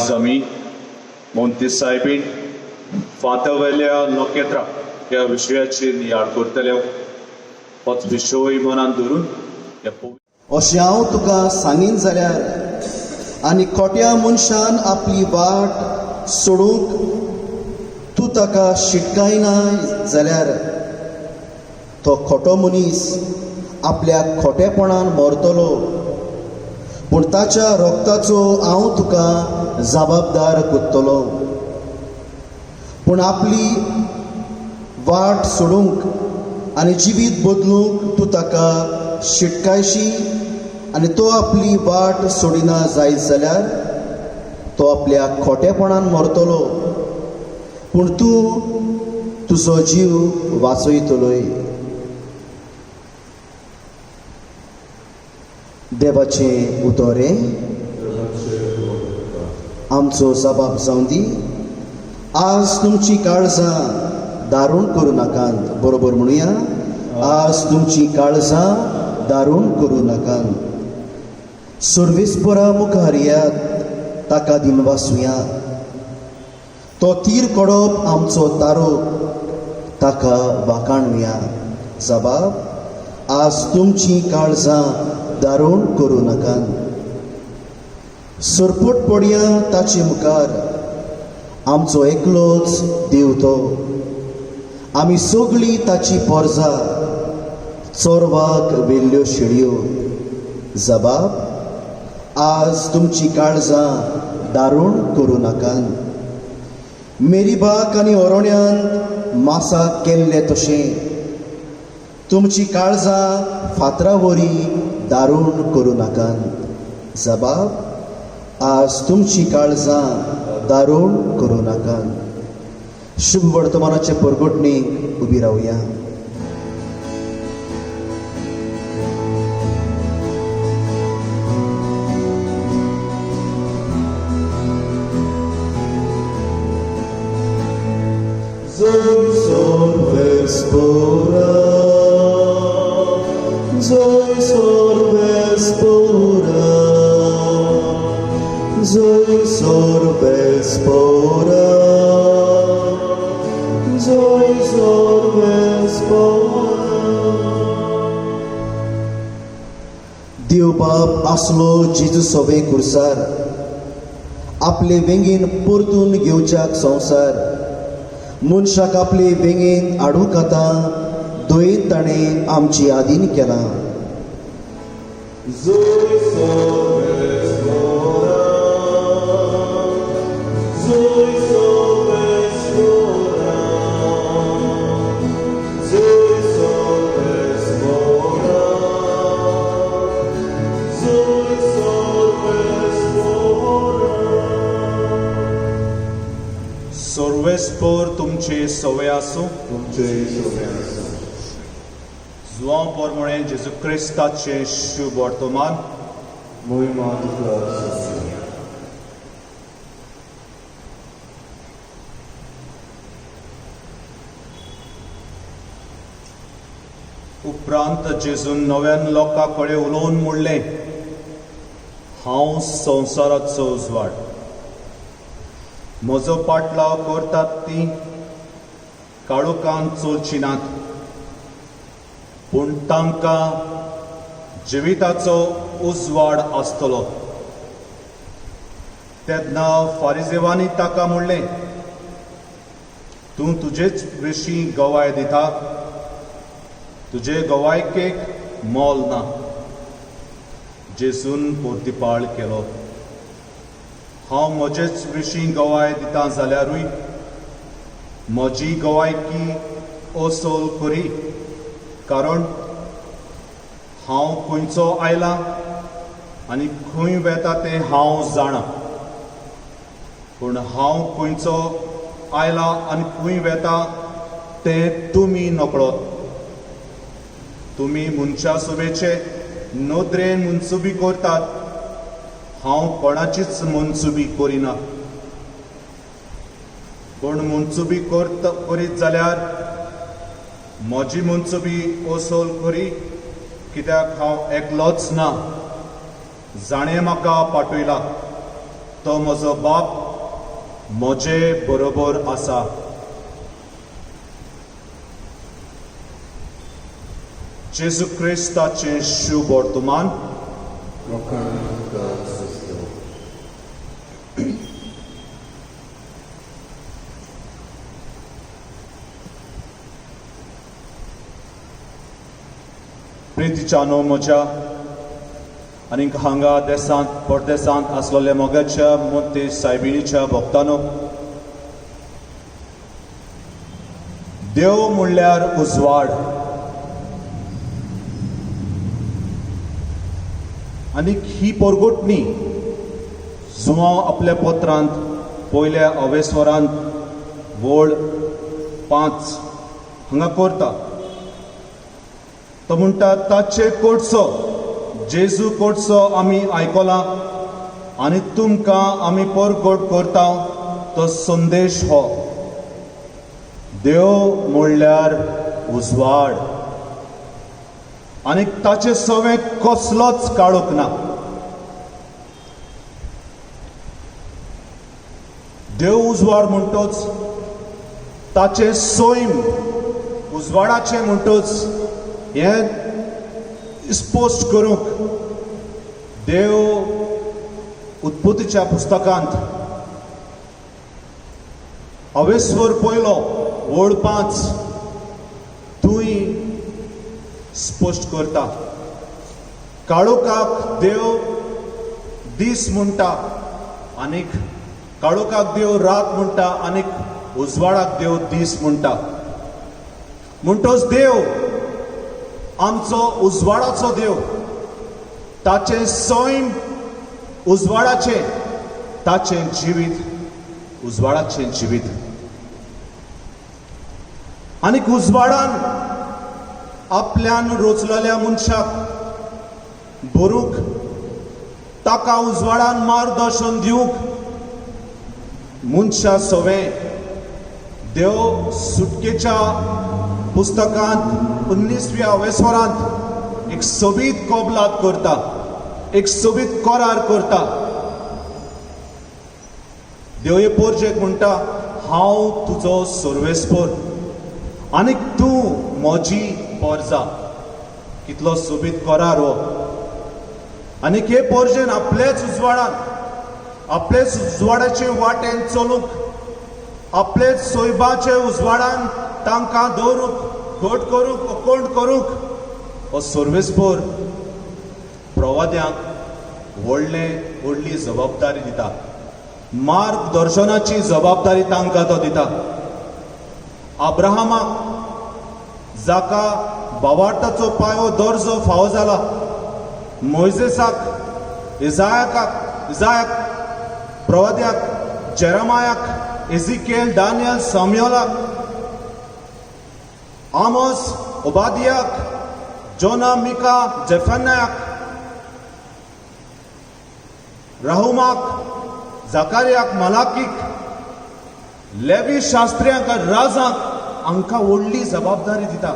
आज आम्ही मोंतेसाहेबीण फातवयल्या नोखेत्रा ह्या विशयाचेर नियाळ करतले. होच विशय मनान धरून अशें हांव तुका सांगीन जाल्यार आनी खोट्या मनशान आपली वाट सोडूंक तूं ताका शिटकायना जाल्यार तो खोटो मनीस आपल्या खोटेपणान मरतलो, पूण ताच्या रोगताचो हांव तुका जबाबदार करतलो. पूण आपली वाट सोडूंक आनी जिवीत बदलूंक तूं ताका शिटकायशी आनी तो आपली वाट सोडिना जायत जाल्यार तो आपल्या खोटेपणान मरतलो, पूण तूं तुजो जीव वाचयतलोय. देवाचें उतोरें आमचो जबाब जावन दी. आज तुमची काळजां दारूण करूं नाकात. बरोबर म्हणुया, आज तुमची काळजां दारूण करूं नाकात. सर्वेस्परा मुखार येयात, ताका दिन वाचुया. तो तीर कडप आमचो तारो, ताका वाखाणुया. जबाब, आज तुमची काळजां दारूण करूं नाकात. सरपट पडया ताचे मुखार, आमचो एकलोच देव तो. आमी सगळीं ताची पोरजां, चोरवाक वेल्ल्यो शेळयो. जबाब, आज तुमची काळजां दारूण करूं नाकात. मेरीबाक आनी ओरोण्यांत मासाक केल्ले तशें तुमची काळजां फातरावरी दारूण करूं नाकात. जबाब, आज तुमची काळजां दारूण करूं नाकात. शुभ वर्तमानाचे परगोटणेक उबी रावया. Zoe sorvespora, Zoe sorvespora, Zoe sorvespora, Zoe sorvespora. देव बाप आसलो जेजू सोबे कुर्सार, आपले वेंगेन परतून घेवच्याक संवसार. मनशाक आपले वेंगेन हाडूंक आतां दोयेन ताणें आमची आदीन केलां. सर्वेस्पर तुमचे सवय आसूं. जुवांव पोरमोणे जेजू क्रिस्ताचे शुभ वर्तमान. उपरांत जेजून नव्यान लोकां कडेन उलोवन म्हणलें, हांव संवसाराचो उजवाड. म्हजो पाटलाव करतात तीं काळोखांत चलची नात, पूण तांकां जिविताचो उजवाड आसतलो. तेन्ना फारिजेवांनी ताका म्हणलें, तूं तुजेच विशीं गवाय दिता, तुजे गवायकेक मोल ना. जेजून परतिपाळ केलो, हांव म्हजेच विशीं गवाय दितां जाल्यारूय म्हजी गवायकी ओसोल करी, कारण हांव खंयचो आयलां आनी खंय वेता तें हांव जाणां. पूण हांव खंयचो आयलां आनी खंय वेता तें तुमी नकळोत. तुमी मनशा सुबेचे नदरेन मुनसुबी करतात, हांव कोणाचीच मनसुबी करिना. कोण मनसुबी करीत जाल्यार म्हजी मनसुबी ओसोल करी, कित्याक हांव एकलोच ना, जाणें म्हाका पाठयला तो म्हजो बाप म्हजे बरोबर आसा. जेजू क्रिस्ताचें शुभ वर्तमान. प्रितीच्यानो म्हज्या आनी हांगा देसांत परदेसांत आसलोल्या मोगाच्या मोती सायबिणीच्या भक्तांनो, देव म्हणल्यार उजवाड. आनी ही परगोटणी जो हांव आपल्या पत्रांत पयल्या अवेस्वरांत वळ 5 हांगा करता, तो म्हणटा ताचे कोडसो जेजू कोडसो आमी आयकला आनी तुमकां आमी परगोट करता तो संदेश हो. देव म्हणल्यार उजवाड आनी ताचे सवें कसलोच काळोख ना. देव उजवाड म्हणटोच ताचे सैम उजवाडाचे म्हणटोच हें स्पश्ट करूंक देव उत्पत्तीच्या पुस्तकांत अवेस्वर पयलो वळ 5 थंय स्पश्ट करता. काळोखाक देव दीस म्हणटा आनीक काळोखाक देव रात म्हणटा आनीक उजवाडाक देव दीस म्हणटा. म्हणटोच देव आमचो उजवाडाचो देव, ताचे सैम उजवाडाचे, ताचें जिवीत उजवाडाचें जिवीत. आनीक उजवाडान आपल्यान रोचलेल्या मनशाक बरूंक, ताका उजवाडान मार्गदर्शन दिवंक मनशा सवें देव सुटकेच्या पुस्तकांत 19व्या अवेस्वरांत एक सोबीत कबलात करता, एक सोबीत करार करता. देव हे पोरजेक म्हणटा, हांव तुजो सर्वेस्पर आनीक तूं म्हजी पोरजा. कितलो सोबीत करार हो. आनीक हे पोरजेन आपलेच उजवाडान, आपलेच उजवाडाचे वाटेन चलूंक, आपलेच सोयबाचे उजवाडान तांकां दवरूंक, घट करूंक, अकोंड करूंक हो सर्वेस्पर प्रवाद्यांक व्हडली जबाबदारी दिता. मार्गदर्शनाची जबाबदारी तांकां तो दिता. अब्राहमाक जाका भावार्थाचो पांयो दर्जो फावो जाला, मोइसेसाक, इजायाक, प्रवाद्याक, जेरेमायाक, एजिकेल, दानियल, साम्युएलाक, आमोस, ओबादियाक, जोना, मिका, जेफन्याक, राहुमाक, जाकारियाक, मलाकीक, लेवी शास्त्र्यांक, राजांक हांकां व्हडली जबाबदारी दिता.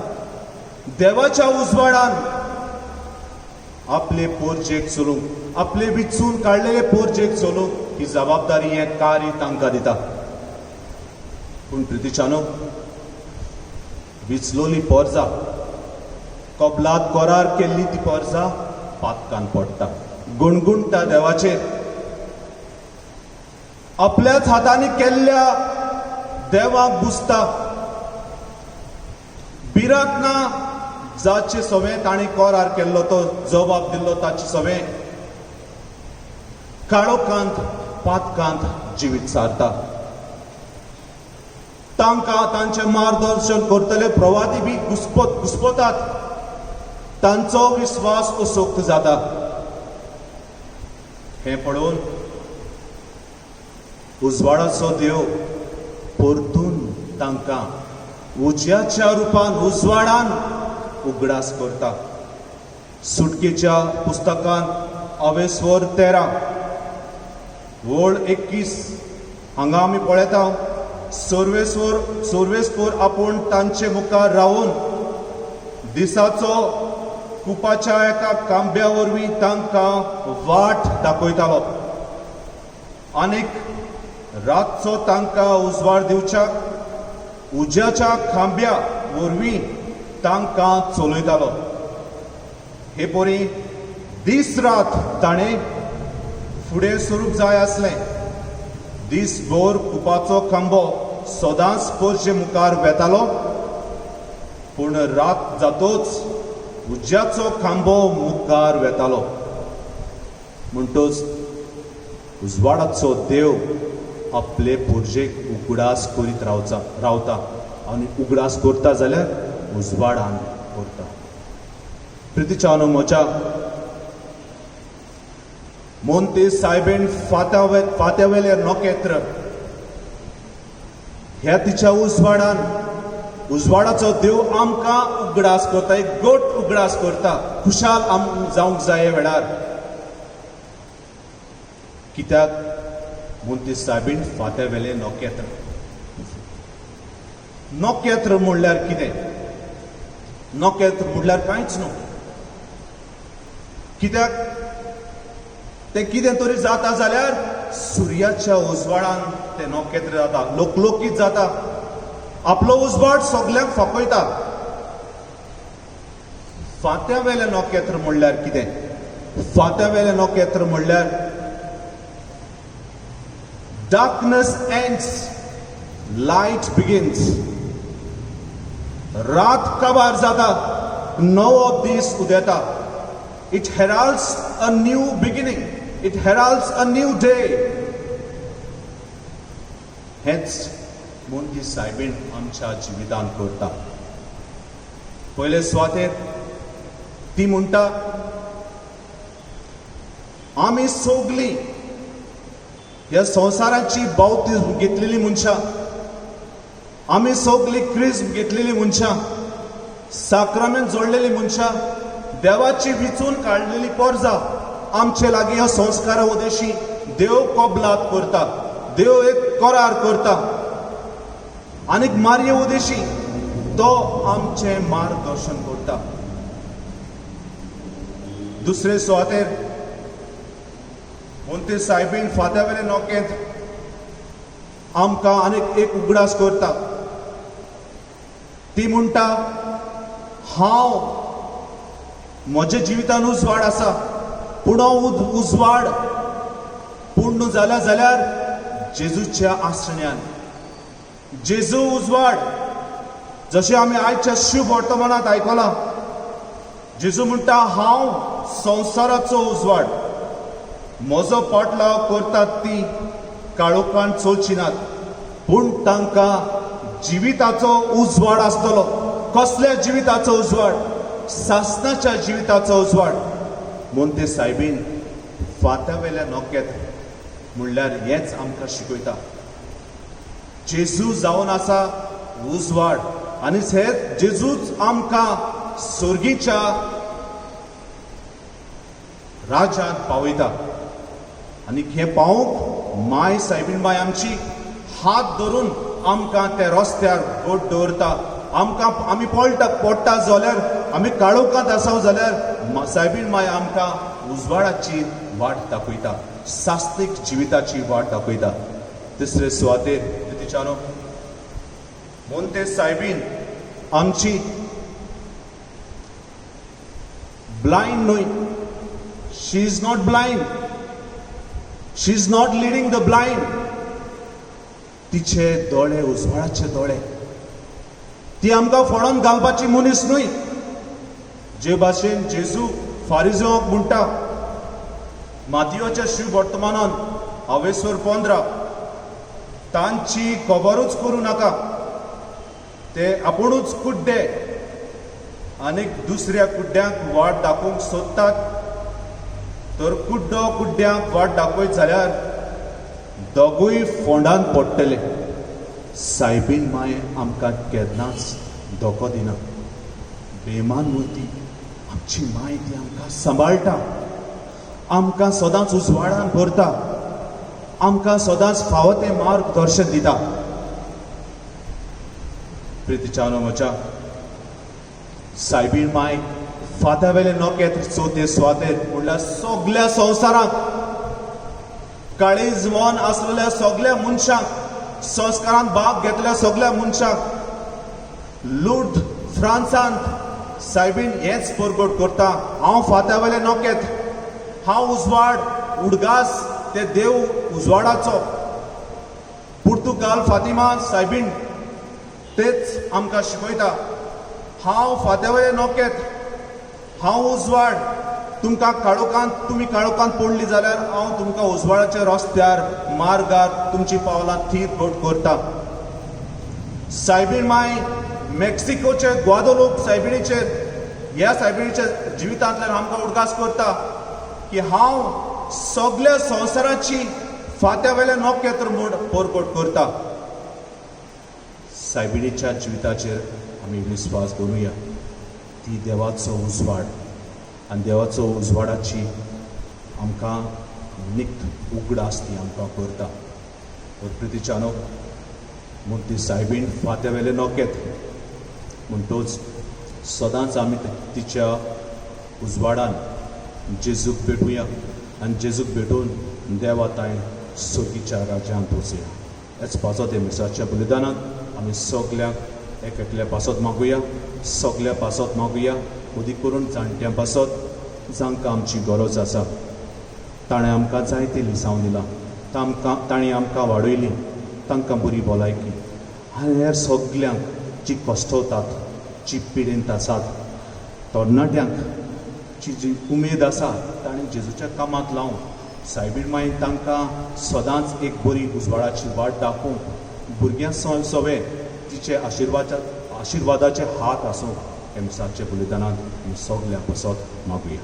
देवाच्या उजवाडान आपले पोरजेक चलूंक, आपले विचून काडलेले पोरजेक चलूंक ही जबाबदारी हें कार्य तांकां दिता. पूण प्रितीच्यानो, विचलोली पोरजा, कबलात करार केल्ली ती पोरजा पातकान पडटा, गुणगुणटा देवाचेर. आपल्याच हातांनी केल्ल्या देवाक बुजता. भिरांत ना जाचे सवें ताणी करार केल्लो, तो जबाब दिल्लो ताचे सवें काळोखांत पातकांत जिवीत सारता. तांकां तांचें मार्गदर्शन करतले प्रवादी बी घुस्पतात. तांचो विस्वास अशोक्त जाता. हें पळोवन उजवाडाचो देव परतून तांकां उज्याच्या रुपान, उजवाडान उगडास करता. सुटकेच्या पुस्तकांत अवेस्वर 13 वळ 21 हांगा आमी पळयता, सर्वेस्पर आपूण तांचे मुखार रावून दिसाचो कुपाच्या एका कांब्या वरवीं तांकां वाट दाखयतालो. आनीक रातचो तांकां उजवाड दिवच्याक उज्याच्या खांब्या वरवीं तांकां चलयतालो. हे पोरी दीस रात ताणें फुडें सरूंक जाय आसलें. दीसभर कुपाचो खांबो सदांच पोरचे मुखार वेतालो, पूण रात जातोच उज्याचो खांबो मुखार वेतालो. म्हणटच उजवाडाचो देव आपले पोरजेक उगडास करीत रावता आनी उगडास करता जाल्यार उजवाडान करता. प्रितीच्या म्हज्या मोंते सायबीण फात्यावेले नोकेत्र ह्या तिच्या उजवाडाचो देव आमकां उगडास करता, एक गोट उगडास करता. खुशाल जावंक जाय वेळार. कित्याक मोंते सायबीण फात्यावेले नोकेत्र. नोकेत्र म्हणल्यार कितें? नोकेत्र म्हणल्यार कांयच न्हू. कित्याक ते कितें तरी जाता जाल्यार सुर्याच्या उजवाडान ते नोकेत्र जाता, लोकलोकीत जाता. आपलो उजवाड सगळ्यांक फकयता. फात्यावेले नोकेत्र म्हणल्यार कितें? फात्यावेले नोकेत्र म्हणल्यार डार्कनेस एंड्स, लायट बिगिन्स. रात काबार जाता, नवो दीस उदेता. It heralds a new beginning. It heralds a new day. हेच मोंते सायबीण आमच्या जिवितान करता. पयले सुवातेर ती म्हणटा, आमी सगळीं ह्या संवसाराची बावती घेतलेली मनशां, आमी सगळीं क्रिस्म घेतलेली मनशां, साक्रामेंत जोडलेली मनशां, देवाची विचून काडलेली पोरजां. आमचे लागीं ह्या संस्कारा उदेशी देव कबलात करता, देव एक करार करता. आनीक मारये उदेशी तो आमचे मार्गदर्शन करता. दुसरे सुवातेर मोंते सायबीण फात्यावेले नोकेंत आमकां आनीक एक उगडास करता. ती म्हणटा, हांव म्हज्या जिवितान उजवाड आसा, पूण उजवाड पूर्ण जाला जाल्यार जेजूच्या आसण्यान. जेजू उजवाड. जशें आमी आयच्या शुभ वर्तमानांत आयकलां, जेजू म्हणटा, हांव संवसाराचो उजवाड. म्हजो पाटलाव करतात ती काळोखांत चलची नात, पूण तांकां जिविताचो उजवाड आसतलो. कसल्या जिविताचो उजवाड? सासणाच्या जिविताचो उजवाड. मोंते सायबीण फात्यावेल्या नोकेत्र म्हणल्यार हेच आमकां शिकयता. जेजू जावन आसा उजवाड, आनी हेच जेजूच आमकां स्वर्गीच्या राज्यांत पावयता. आनी हे पावूंक माय सायबीण बाय आमची हात धरून आमकां त्या रस्त्यार गोट दवरता. आमी पडटा जाल्यार, आमी काळोखांत आसाव जाल्यार सायबीण माय आमकां उजवाडाची वाट दाखयता, सास्तीक जिविताची वाट दाखयता. तिसरे सुवातेर प्रितीच्यानो मोंते सायबीण आमची ब्लायंड न्हय. She is not blind. She is not leading the blind. तिचे दोळे उजवाडाचे दोळे. ती आमकां फोडोन घालपाची मनीस न्हय. जे भाशेन जेजू फारिझेवांक म्हणटा मातयेच्या शुभ वर्तमानान 15 तांची खबरूच करूं नाका. ते आपुणूच कुड्डे आनीक दुसऱ्या कुड्ड्यांक वाट दाखोवंक सोदतात. तर कुड्डो कुड्ड्यांक वाट दाखयत जाल्यार दोगूय फोंडान पडटले. सायबीण माय आमकां केन्नाच धोको दिना. बेमान न्हू, आमची माय ती आमकां सांबाळटा. आमकां सदांच उजवाडान भरता. आमकां सदांच फावो तें मार्गदर्शन दिता. प्रितीच्यानो म्हज्या सायबीण माय फात्यावेले नोकेत्र चवथे सुवातेर म्हणल्यार सगळ्या संवसाराक काळीजवान आसलेल्या सगळ्या मनशांक संस्कारांत भाग घेतल्या सगळ्या मनशांक लूर्द फ्रांसांत सायबीण हेच परगट करता. हांव फात्यावेले नोकेत, हांव उजवाड उडगास ते देव उजवाडाचो. पुर्तुगाल फातिमा सायबीण तेच आमकां शिकयता. हांव फात्यावेले नोकेत, हांव उजवाड. तुमकां तुमी काळोखांत पडली जाल्यार हांव तुमकां उजवाडाच्या रस्त्यार मार्गार तुमची पावलां थीर घट करता. सायबीण माय मेक्सिकोचे ग्वादोलूप सायबिणीचेर ह्या सायबिणीच्या जिवितांतल्यान आमकां उडगास करता की हांव सगळ्या संवसाराची फात्यावेले नोकेत्र म्हूण परगट करता. सायबिणीच्या जिविताचेर आमी विस्वास दवरुया. ती देवाचो उजवाड आनी देवाचो उजवाडाची आमकां निक्त उगडास ती आमकां करता. प्रितीच्यानो म्हूण ती सायबीण फात्यावेले नोकेत म्हणटूच सदांच आमी तिच्या उजवाडान जेजूक भेटुया आनी जेजूक भेटून देवाताय सुर्गीच्या राज्यांत वचुया. हेच पासत हे मिसाच्या बलिदानांत आमी सगल्यांक एकल्या पासत मागुया. सगल्या पासत मागुया. उदीक करून जाणट्यां पासत जांकां आमची गरज आसा. ताणें आमकां जायते लिसांव दिलां. ताणीं आमकां वाडयलीं. तांकां बरी भलायकी आनी हेर सगल्यांक जी कश्टवतात, जी पिडेंत आसात, तरणाट्यांक जी उमेद आसा ताणें जेजूच्या कामाक लावन सायबीण मागीर तांकां सदांच एक बरी उजवाडाची वाट दाखोवंक भुरग्यां सवे तिचे आशिर्वादाचे हात आसूं हे मिसाच्या बलिदानांत आमी सगल्या पासत मागुया.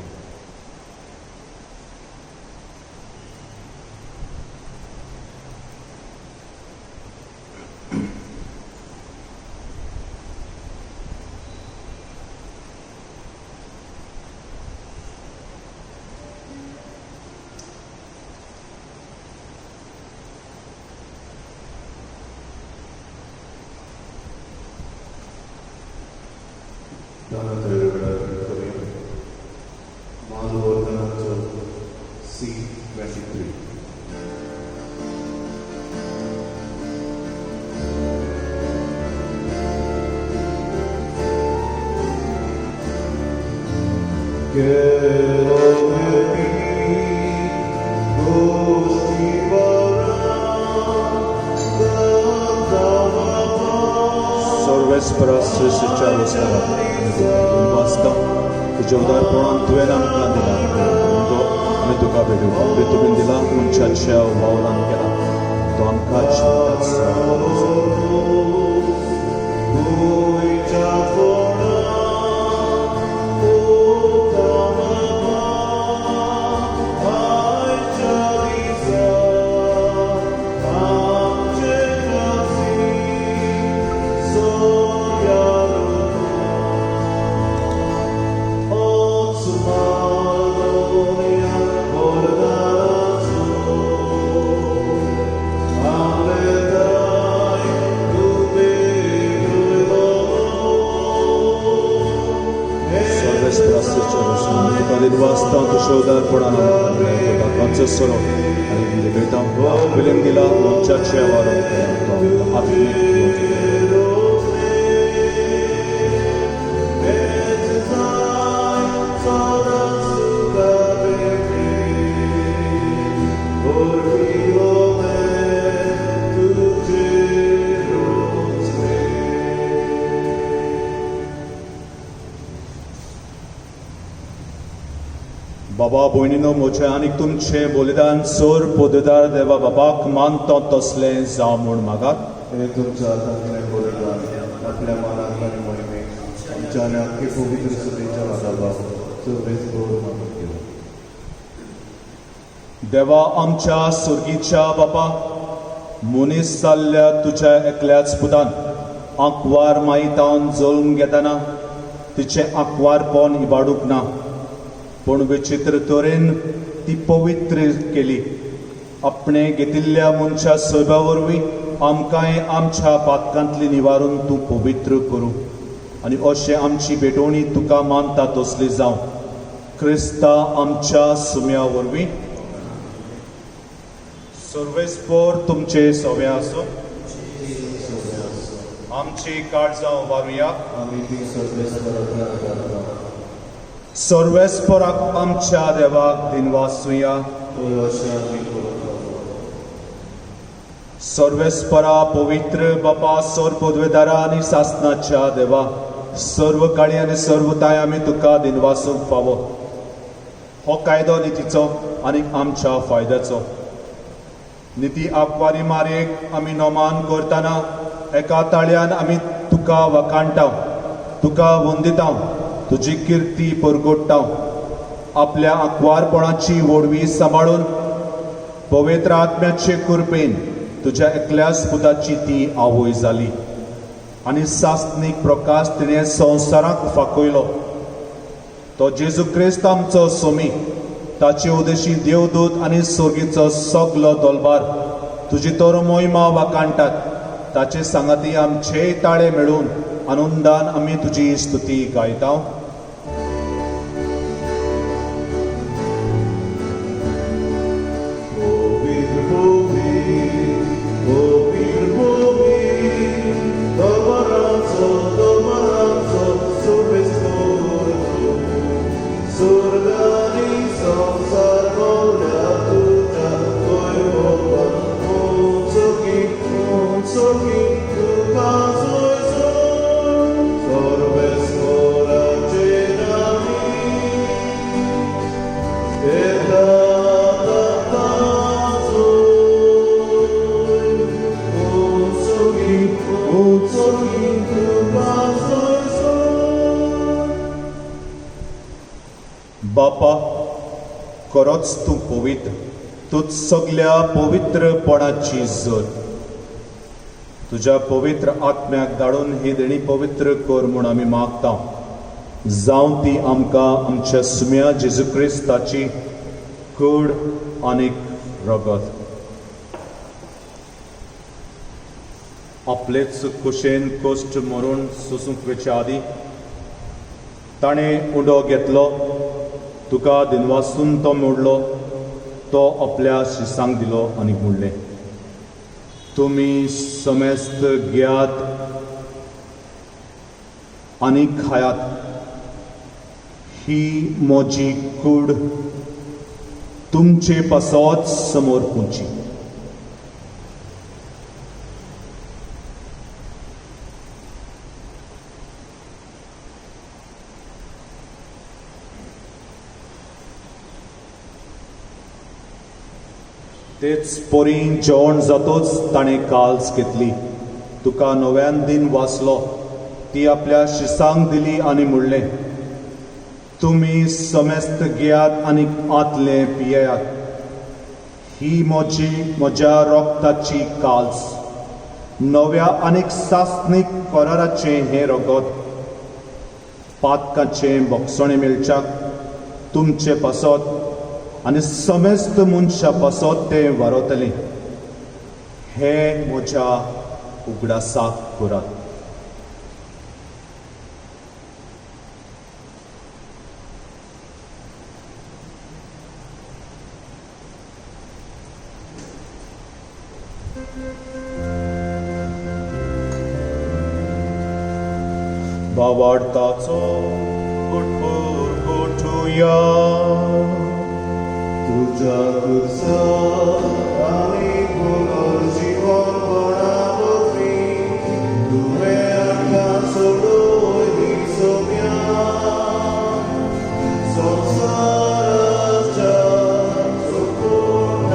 C23. Sorvespera słyszycza ustawa. Basta, udziałdar poran tuena mkandila. My tuka vedu, my tu bindila unchacha waulan kela. To amka chvitat Bastante shoulder por una canción solo y le grita William Dila muchacha ahora बाबा भयणीनो मोचे आनी तुमचे बलिदान सोर पोदेदार देवा बाबाक मानतो तसले जावं म्हूण मागात. हे तुमच्या हातांतलें बलिदान आपल्या मनांत आनी मोहिमेक आमच्या आनी आख्खे पवित्र सुटीच्या वादाभाव सुबेज गोड मागून केला. देवा आमच्या सुर्गीच्या बापा मनीस जाल्ल्या तुज्या एकल्याच पुतान आंकवार मायतावन जळून घेतना तिचे आंकवारपण इबाडूंक ना पूण विचित्र तरेन ती पवित्र केली. आपणे घेतिल्ल्या मनशा सोबा वरवीं आमकांय आमच्या पातकांतली निवारून तूं पवित्र करूं आनी अशें आमची भेटवणी तुका मानता तसली जावं. क्रिस्ता आमच्या सुम्या वरवीं सर्वेस्पोर तुमचे सवे आसूं आमची काळजां उबारुया आमी ती सर्वेस्पराक करता सर्वेस्पोराक आमच्या देवाक दिनवासुया तो अशें आमी करता सर्वेस्परा पवित्र बापा सर पदवेदारा आनी सासनाच्या देवा सर्व काळी आनी सर्वताय आमी तुका दिनवासूंक फावो हो कायदो नितीचो आनी आमच्या फायद्याचो निती आंकवारी मारेक आमी नोमान करतना एका ताळ्यान आमी तुका वखाणटाव तुका वंदिताव तुजी किर्ती परगोडटाव आपल्या आंकवारपणाची वडवी सांबाळून पवित्र आत्म्याचे कृपेन तुज्या एकल्याच पुताची ती आवय जाली आनी सासनीक प्रकाश तिणें संवसाराक फाकयलो तो जेजू क्रिस्त आमचो सोमी ताचे उदेशी देवदूत आनी सोर्गीचो सगलो दोलबार तुजी तर मोहिमा वाकाणटात ताचे सांगाती आमचे ताळे मेळून आनंदान आमी तुजी स्तुती गायता बापा खरोच तूं पवित्र तूच सगल्या पवित्रपणाची जत तुज्या पवित्र आत्म्याक धाडून ही देणी पवित्र कर म्हूण आमी मागता जावं ती आमकां आमच्या सुम्या जेजू क्रिस्ताची कूड आनीक रगत आपलेच कुशेन कोश्ट मरून सोसूंक वेच्या आदी ताणें उडो घेतलो तुका दिनवासून तो मोडलो तो आपल्या शिसांक दिलो आनी म्हणलें तुमी समेस्त घेयात आनी खायात ही म्हजी कूड तुमचे पासत समोर पुंची तेच पोरी जेवण जातोच ताणें काल्स घेतली तुका नव्यान दिन वाचलो ती आपल्या शिसांक दिली आनी म्हणलें तुमी समेस्त घेयात आनी आतले पियेयात ही म्हज्या रोगताची काल्स नव्या आनीक सासनीक कराराचें हें रगत पातकाचें बोगसणें मेळच्याक तुमचे पासत आनी समेस्त मनशा पासत तें वारतलें हें म्हज्या उगडासाक करात भावार्थाचो गुटपूर गोठुया तुझ्या तुझा आमी पुनर्जीवन पडावरी तुवें आमकां सोडून ही सोम्या संवसाराच्या सुकून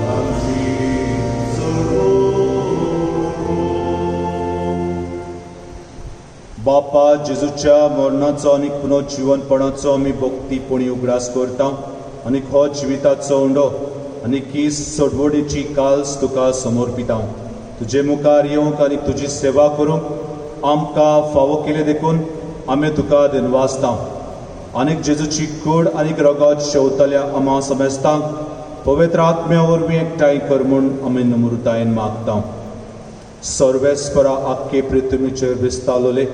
आमची बापा जेजूच्या मरणाचो आनी पुनर्जीवनपणाचो आमी भक्तीपणी उगडास करता आनी हो जिविताचो उंडो आनी की सडवडीची काल्स तुका समर्पिता तुजे मुखार येवंक आनी तुजी सेवा करूंक आमकां फावो केले देखून आमी तुका दिनवासता आनीक जेजूची कूड आनीक रगत शेवतल्या आमा समेस्तांक पवित्र आत्म्या वरवीं एकठांय कर म्हूण आमी नम्रतायेन मागता सर्वेस्परा आख्खे पृथ्वीचेर विस्तारलोले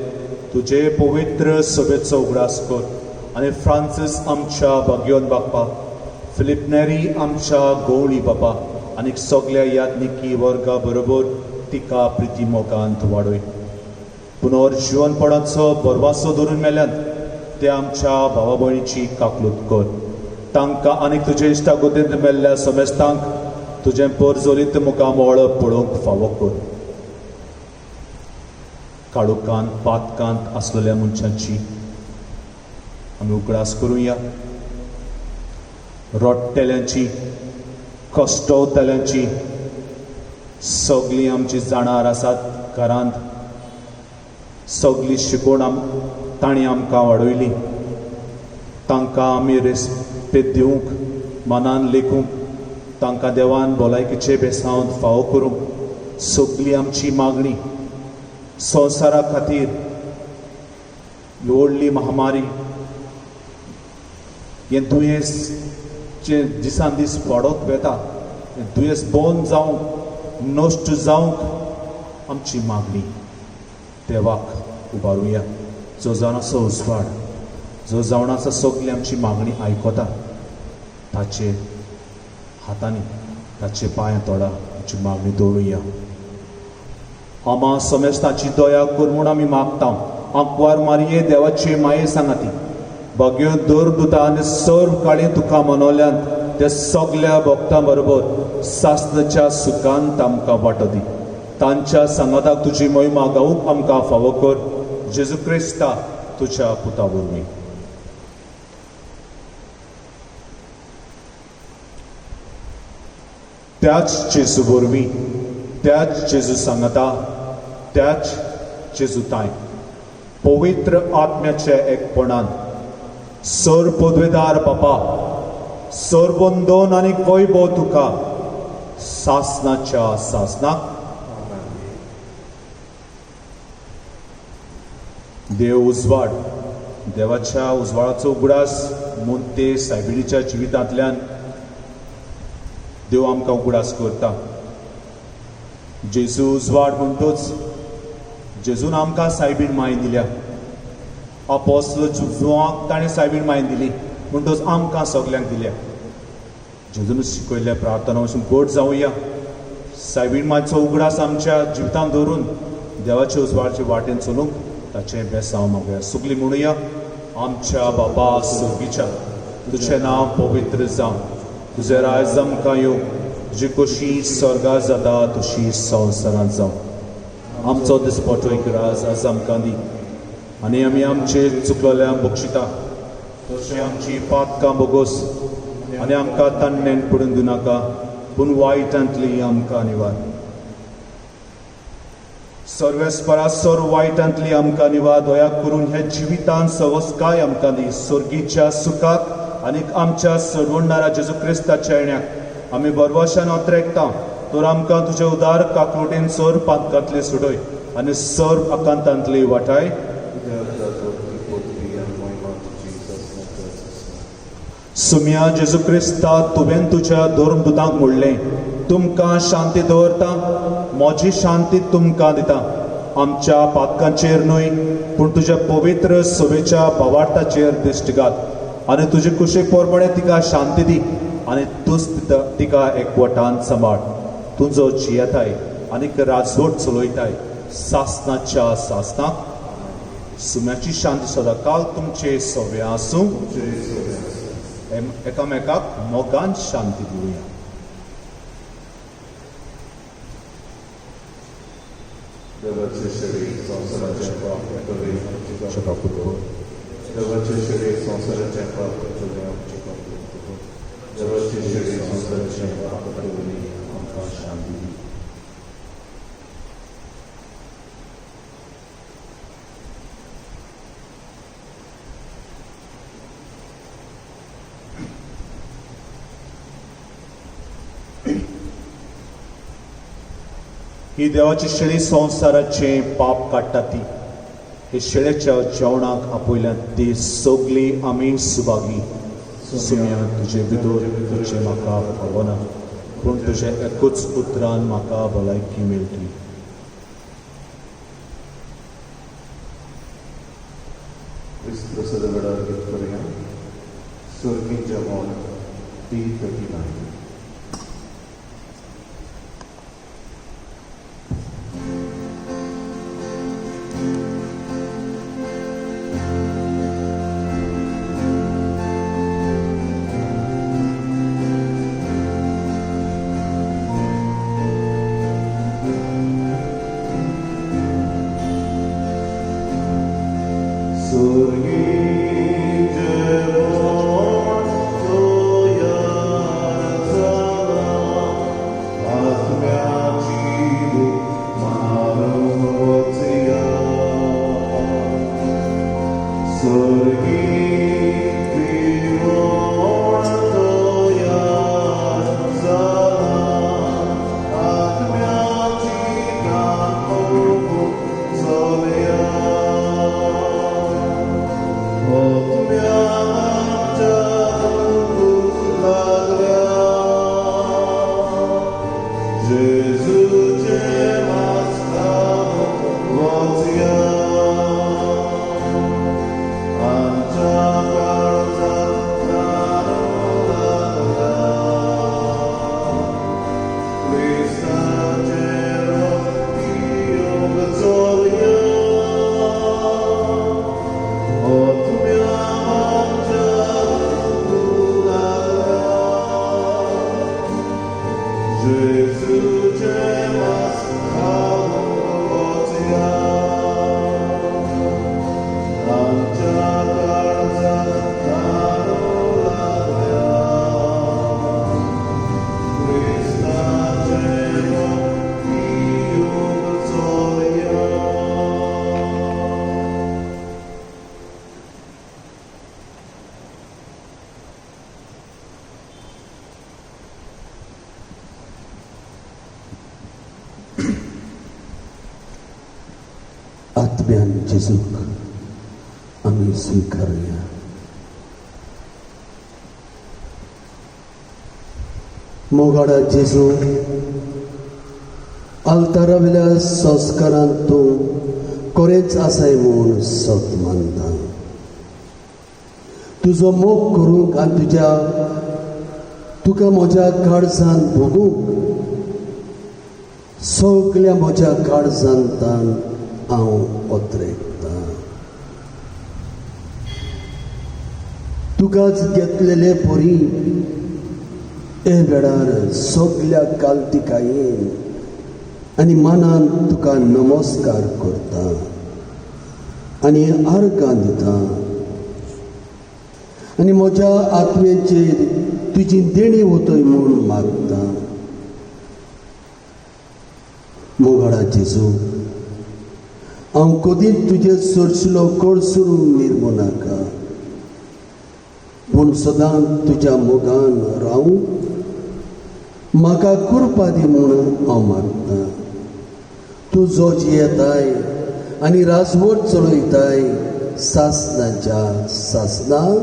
तुजे पवित्र सभेचो उगडास कर आनी फ्रांसीस आमच्या भाग्योन बापा फिलिपनेरी आमच्या गवळी बापा आनी सगळ्या याज्ञिकी वर्गा बरोबर तिका प्रिती मोगांत वाडय. पुनर्जीवनपणाचो बरवासो धरून मेल्यात ते आमच्या भावा भयणीची काकलूत कर. तांकां आनीक तुजे इश्टागोतींत मेल्ल्या समेस्तांक तुजें परजोलीत मुखार वळप पळोवंक फावो कर. काळोखांत पातकांत आसलेल्या मनशांची आमी उगडास करुया. रडटेल्यांची कश्टवतल्यांची सगळीं आमची जाणार आसात घरांत. सगळी शिकवण तांणी आमकां वाडयली. तांकां आमी रेस्पेद दिवंक मनान लेखूंक तांकां देवान भलायकेचे बेसांव फावो करूंक सगळी आमची मागणी. संवसारा खातीर व्हडली महामारी हें दुयेंस जे दिसान दीस वाडत वेता हें दुयेंस बंद जावंक नश्ट जावंक आमची मागणी. देवाक उबारुया जो जावनाचो उजवाड जो जावनाचो सगळी आमची मागणी आयकता. ताचे हातांनी ताचे पांय तोडा आमची मागणी दवरुया. आमा समेस्ताची दया कर म्हूण आमी मागता. आंकवार मारये देवाचे माये सांगाती भगयो दर दुता आनी सर्व काळी तुका मनवल्यान त्या सगळ्या भक्तां बरोबर सासणाच्या सुखांत आमकां वांटो दी. तांच्या सांगाताक तुजी महिमा गावूंक आमकां फावो कर. जेजू क्रिस्ता तुज्या पुता वरवीं. त्याच जेजू वरवीं त्याच जेजू सांगता त्याच जेजू ताय पवित्र आत्म्याचे एकपणान सर पदवेदार बापा सरबंदोन आनी वैभव तुका सासणाच्या सासनाक देव उजवाड. देवाच्या उजवाडाचो उगडास म्हूण ते सायबिणीच्या जिवितांतल्यान देव आमकां उगडास करता. जेजू उजवाड म्हणटूच जेजून आमकां सायबीण माय दिल्या. अपोस्तल जुवांक ताणें सायबीण माय दिली म्हणटूच आमकां सगल्यांक दिल्या. जेजून शिकयल्ल्या प्रार्थना वचून गोड जावया. सायबीण मायचो उगडास आमच्या जिवितांत दवरून देवाच्या उजवाडाचे वाटेन चलूंक ताचे बेसांव मागुया. सगळीं म्हणुया आमच्या बापा सुर्गीच्या तुजें नांव पवित्र जावं. तुजें राज आमकां येवं. तुजी कशी स्वर्गांत जाता तशी संवसारांत जावं. आमचो दिसपटो एक राज आज आमकां दी आनी आमी आमचे चुकलोल्यांक बक्षिता तशें आमची पातकां बोगोस आनी आमकां तान्नेन पडून दिनाका पूण वायटांतली आमकां निवार. सर्वेस्परा सर्व वायटांतली आमकां निवार. दया करून हे जिवितांत सवस्काय आमकां दी. सर्गीच्या सुखाक आनीक आमच्या सरवडणाऱ्या जेजू क्रिस्ताच्या येण्याक आमी बरवाशान ओत्रेकता. तर आमकां तुजे उदार काकलोटेन सर पातकांतले सुडय आनी सर्व आकांतांतली वाटाय. सुम्या जेजू क्रिस्ता तुवें तुज्या धर्मदुतांक म्हणलें तुमकां शांती दवरता म्हजी शांती तुमकां दिता. आमच्या पातकांचेर न्हय पूण तुज्या पवित्र सभेच्या भावार्थाचेर दिश्ट घाल आनी तुजे कुशीक पोरपणे तिका शांती दी आनी तूंच तिका एकवटान सांबाळ. तुजो जियेताय आनीक राजवट चलयताय सासणाच्या सासनाक. सुम्याची शांती सदां काल तुमचे सवे आसूं. एकामेकाक मोगान शांती दिवया. देवाचे शरीर संवसाराचें पाप करतले आमचे पाप कर. देवाचे शरीर संवसाराचें पाप करतले आमचे पाप कर. देवाचे शरीर संवसाराचें पाप करतले आमकां शांती दी. ही देवाची शेळी संवसाराचें पाप काडटा ती. हे शेळेच्या जेवणाक आपयल्यात ती सगळी आमी सुभागी. सुम्या तुजे भितर तुजें म्हाका फावना पूण तुजे एकूच पुत्रान म्हाका भलायकी मेळटली. क्रिस्त वेळार करूया. सर्गीच्या मोन P39. आत्म्यान जेजूक आमी स्वीकारुया. मोगाडा जेजू, अल्तारा वेल्या संस्कारांत तूं खरेंच आसाय म्हूण सत मानता. तुजो मोग करूंक आनी तुका म्हज्या काळजांत भोगूंक सगळ्या म्हज्या काळजांतान हांव ओतरेकता. तुकाच घेतलेले पोरी हे वेळार सगळ्या काल्तिकायेन आनी मनान तुका नमस्कार करता आनी आर्गां दिता आनी म्हज्या आत्म्याचेर तुजी देणी वतय म्हूण मागता. मोगाडा जेजू, हांव कधीच तुजे सरशिलो कडसरून निर्मू नाका, पूण सदांच तुज्या मोगान रावूं म्हाका कृपा दी म्हणून हांव मागतां. तूं जोज येताय आनी राजवट चलयताय सासणाच्या सासणां.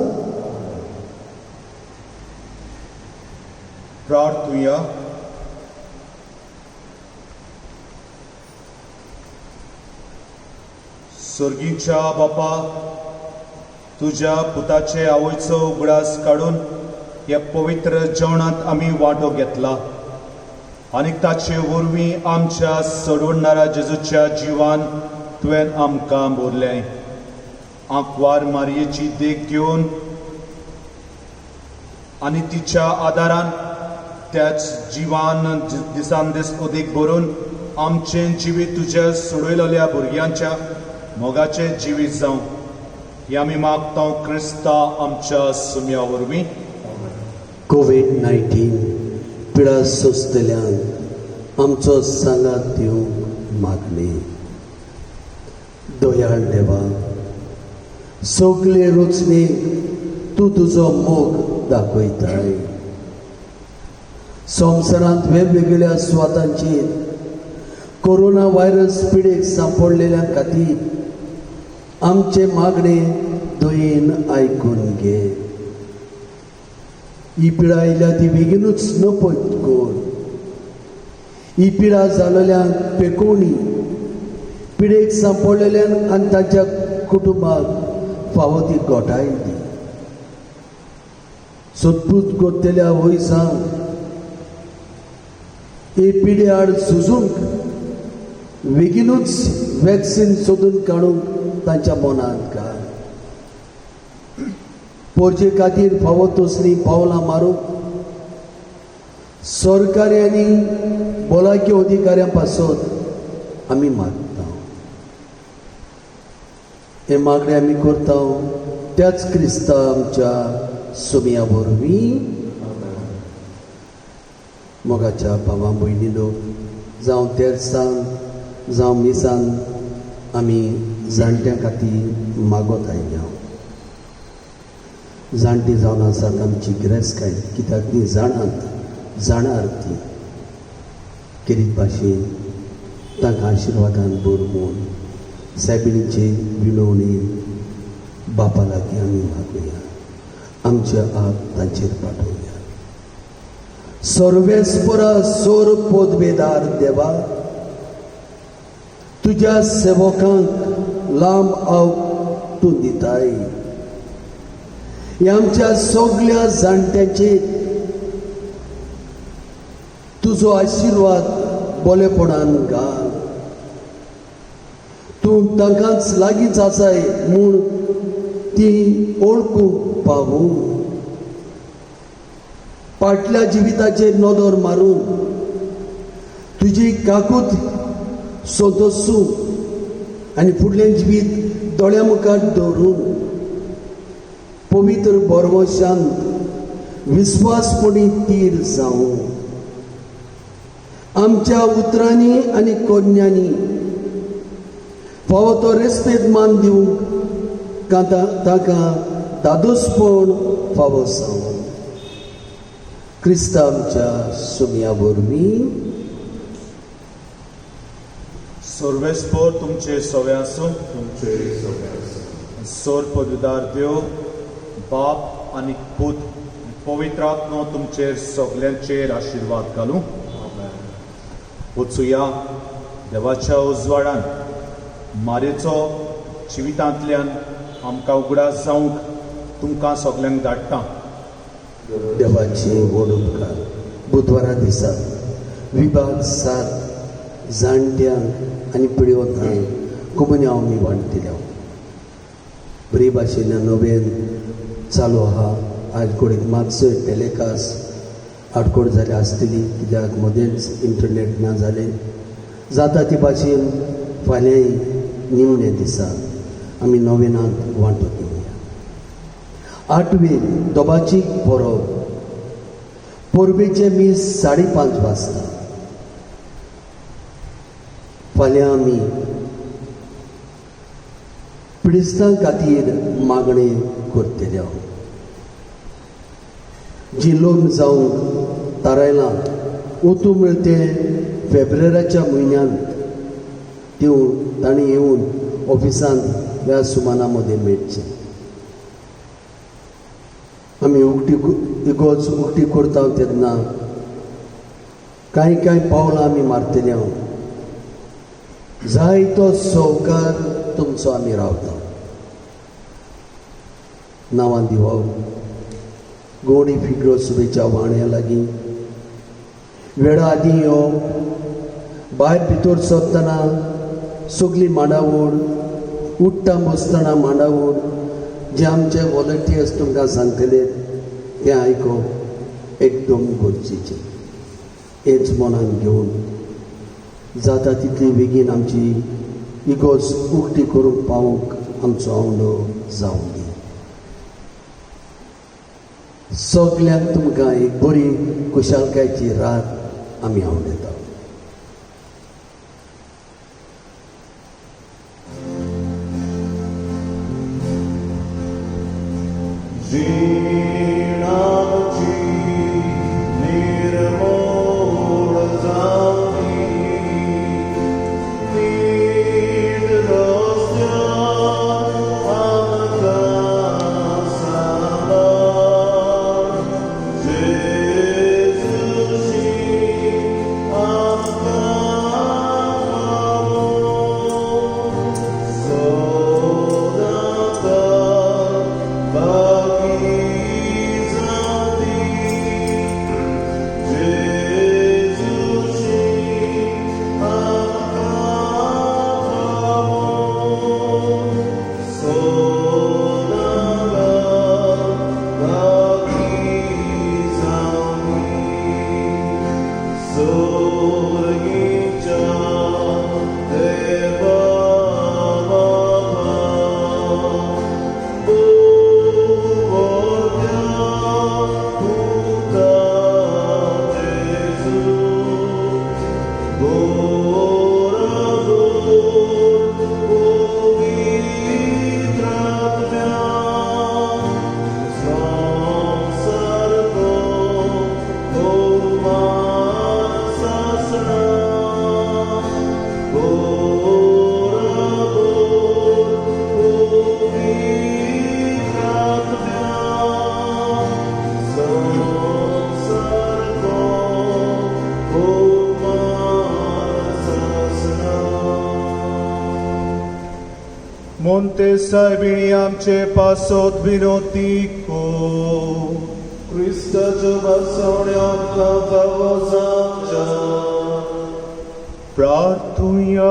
प्रार्थुया. स्वर्गीच्या बापा, तुज्या पुताचे आवयचो उगडास काडून ह्या पवित्र जेवणांत आमी वांटो घेतला आनी ताचे वरवीं आमच्या सोडवणाऱ्या जेजूच्या जिवान तुवें आमकां भरलें. आंकवार मारयेची देख घेवन आनी तिच्या आदारान त्याच जिवान दिसान दीस उदीक भरून आमचें जिवीत तुज्या सोडयलेल्या भुरग्यांच्या मोगाचें जिवीत जावं हें आमी मागता क्रिस्ता आमच्या सुम्या वरवीं. कोविड-19 पिडा सोंसतल्यान आमचो सांगात दिवंक मागणी. दयाळ देवा, सगळे रुचणेक तूं तुजो मोग दाखयताय. संवसारांत वेगवेगळ्या सुवातांचेर कोरोना व्हायरस पिडेक सांपडलेल्या खातीर आमचे मागणे दयेन आयकून घे. ही पिडा आयल्या ती बेगीनूच नपयत कर. ही पिडा जाल्ल्यांक पेकोवणी, पिडेक सांपडलेल्यांक आनी तांच्या कुटुंबाक फावो ती घोटाय दी. सोदपूत करतल्या वयसांक ही पिढी आड झुजूंक बेगीनूच वॅक्सीन सोदून काडूंक तांच्या मनांत घाल. पोरचे खातीर फावो तसलीं पावलां मारूंक सरकारी आनी भलायकी अधिकाऱ्यां पासत आमी मागता. हे मागणे आमी करता त्याच क्रिस्तांव आमच्या सुमया वरवीं. मोगाच्या भावां भयणीनो, जावं तेर्सान जावं मिसान आमी जाणट्यां खातीर मागत आयल्या. जाणटी जावन आसात आमची गिरेस्तकाय, कित्याक ती जाणार ती केरीत भाशेन तांकां आशिर्वादान भरमून सायबिणीचे विणवणेन बापा लागीं आमी मागुया. आमचे हात तांचेर पाठोवया. सर्वेस्परा सोर पोदवेदार देवा, तुज्या सेवकांक लांब तूं दिताय. ह्या आमच्या सगळ्या जाणट्यांचेर तुजो आशिर्वाद बोलेपणान घाल. तूं तांकांच लागींच आसाय म्हूण ती ओळखूंक पावूं. फाटल्या जिविताचेर नदर मारून तुजी काकूट सोदसूं आनी फुडलें जिवीत दोळ्या मुखार दवरून पवित्र बरवशांत विस्वासपणी तीर जावं. आमच्या उतरांनी आनी कन्यांनी फावो तो रेस्पेद मान दिवंक ताका दादोसपण फावो जावं. क्रिस्तांव आमच्या सुमया वरवीं. सर्वेस्पर तुमचे सवे आसूं. तुमचे सगळे आसूं. सोर पदवीदार देव बाप आनी पूत पवित्र आत्मो तुमचेर सगल्यांचेर आशिर्वाद घालूं. वचुया देवाच्या उजवाडान मारेचो जिवितांतल्यान आमकां उगडास जावंक तुमकां सगल्यांक धाडटा. देवाची व्हड उपकार. बुधवारा दिसा विभाग 7 जाणट्यांक आनी पिड्योतांक कोमुन्या आमी वांटल्या. बरे भाशेन नवेन चालू आहा. आज कोणीक मातसो टॅलिकास्ट आडकोड जाले आसतली, कित्याक मदेंच इंटरनेट ना जालें. जाता ते भाशेन फाल्यां निमणे दिसा आमी नवेनांत वांटो घेवया. 8वे दोबाची परब परबेचे मीस 5:30 वाजता. फाल्यां आमी पिडिस्तां खातीर मागणे करतले. जी लोन जावंक थारायलां वतू मिळते फेब्रुवारीच्या म्हयन्यांत त्यो तांणी येवन ऑफिसांत ह्या सुमाना मदें मेळचें. आमी इगोज उक्ती करता तेन्ना कांय पावलां आमी मारतले. जायतो सहकार तुमचो आमी रावता. नांवां दिवप गोडी फिगरो शुभेच्छा वाण्या लागीं वेळा आदीं येवप. भायर भितर सरतना सगळी मांडावळ, उठ्ठा बसतना मांडावळ, जे आमचे वॉलंटियर्स तुमकां सांगतले तें आयकप एकदम गरजेचें. हेच मनान घेवन जाता तितली बेगीन आमची इगोज उक्ती करूंक पावूंक आमचो आवडो जावं दी. सगल्यांक तुमकां एक बरी कुशलकायेची रात आमी आवडयता. Monte सायबिणी आमचे पासोत विनोतीको Cristaच्या बसवण्या फावो जावच्या प्रार्थुया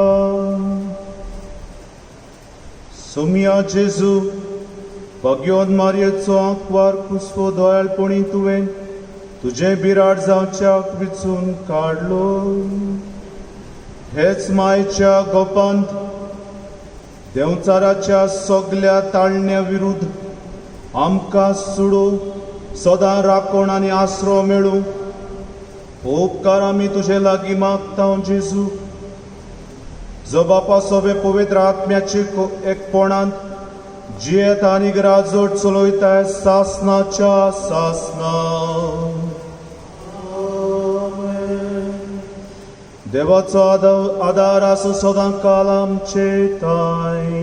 सुमिया जेजू भगयोन मारयेचो आंकवार कुसवो दोळालपणी तुवें तुजे बिराड जावच्याक विचून काडलो हेच मायेच्या गोपांत देवचाराच्या सगळ्या ताळण्या विरुद्ध आमकां सुडो सदां राखण आनी आसरो मेळू उपकार आमी तुजे लागीं मागता जेजू जो बापा सोबे पवित्र आत्म्याचे एकपणांत जियेत आनी राजवट चलोयताय सासनाच्या सासना देवाचो आदार आसूं सदां काल आमचे ताय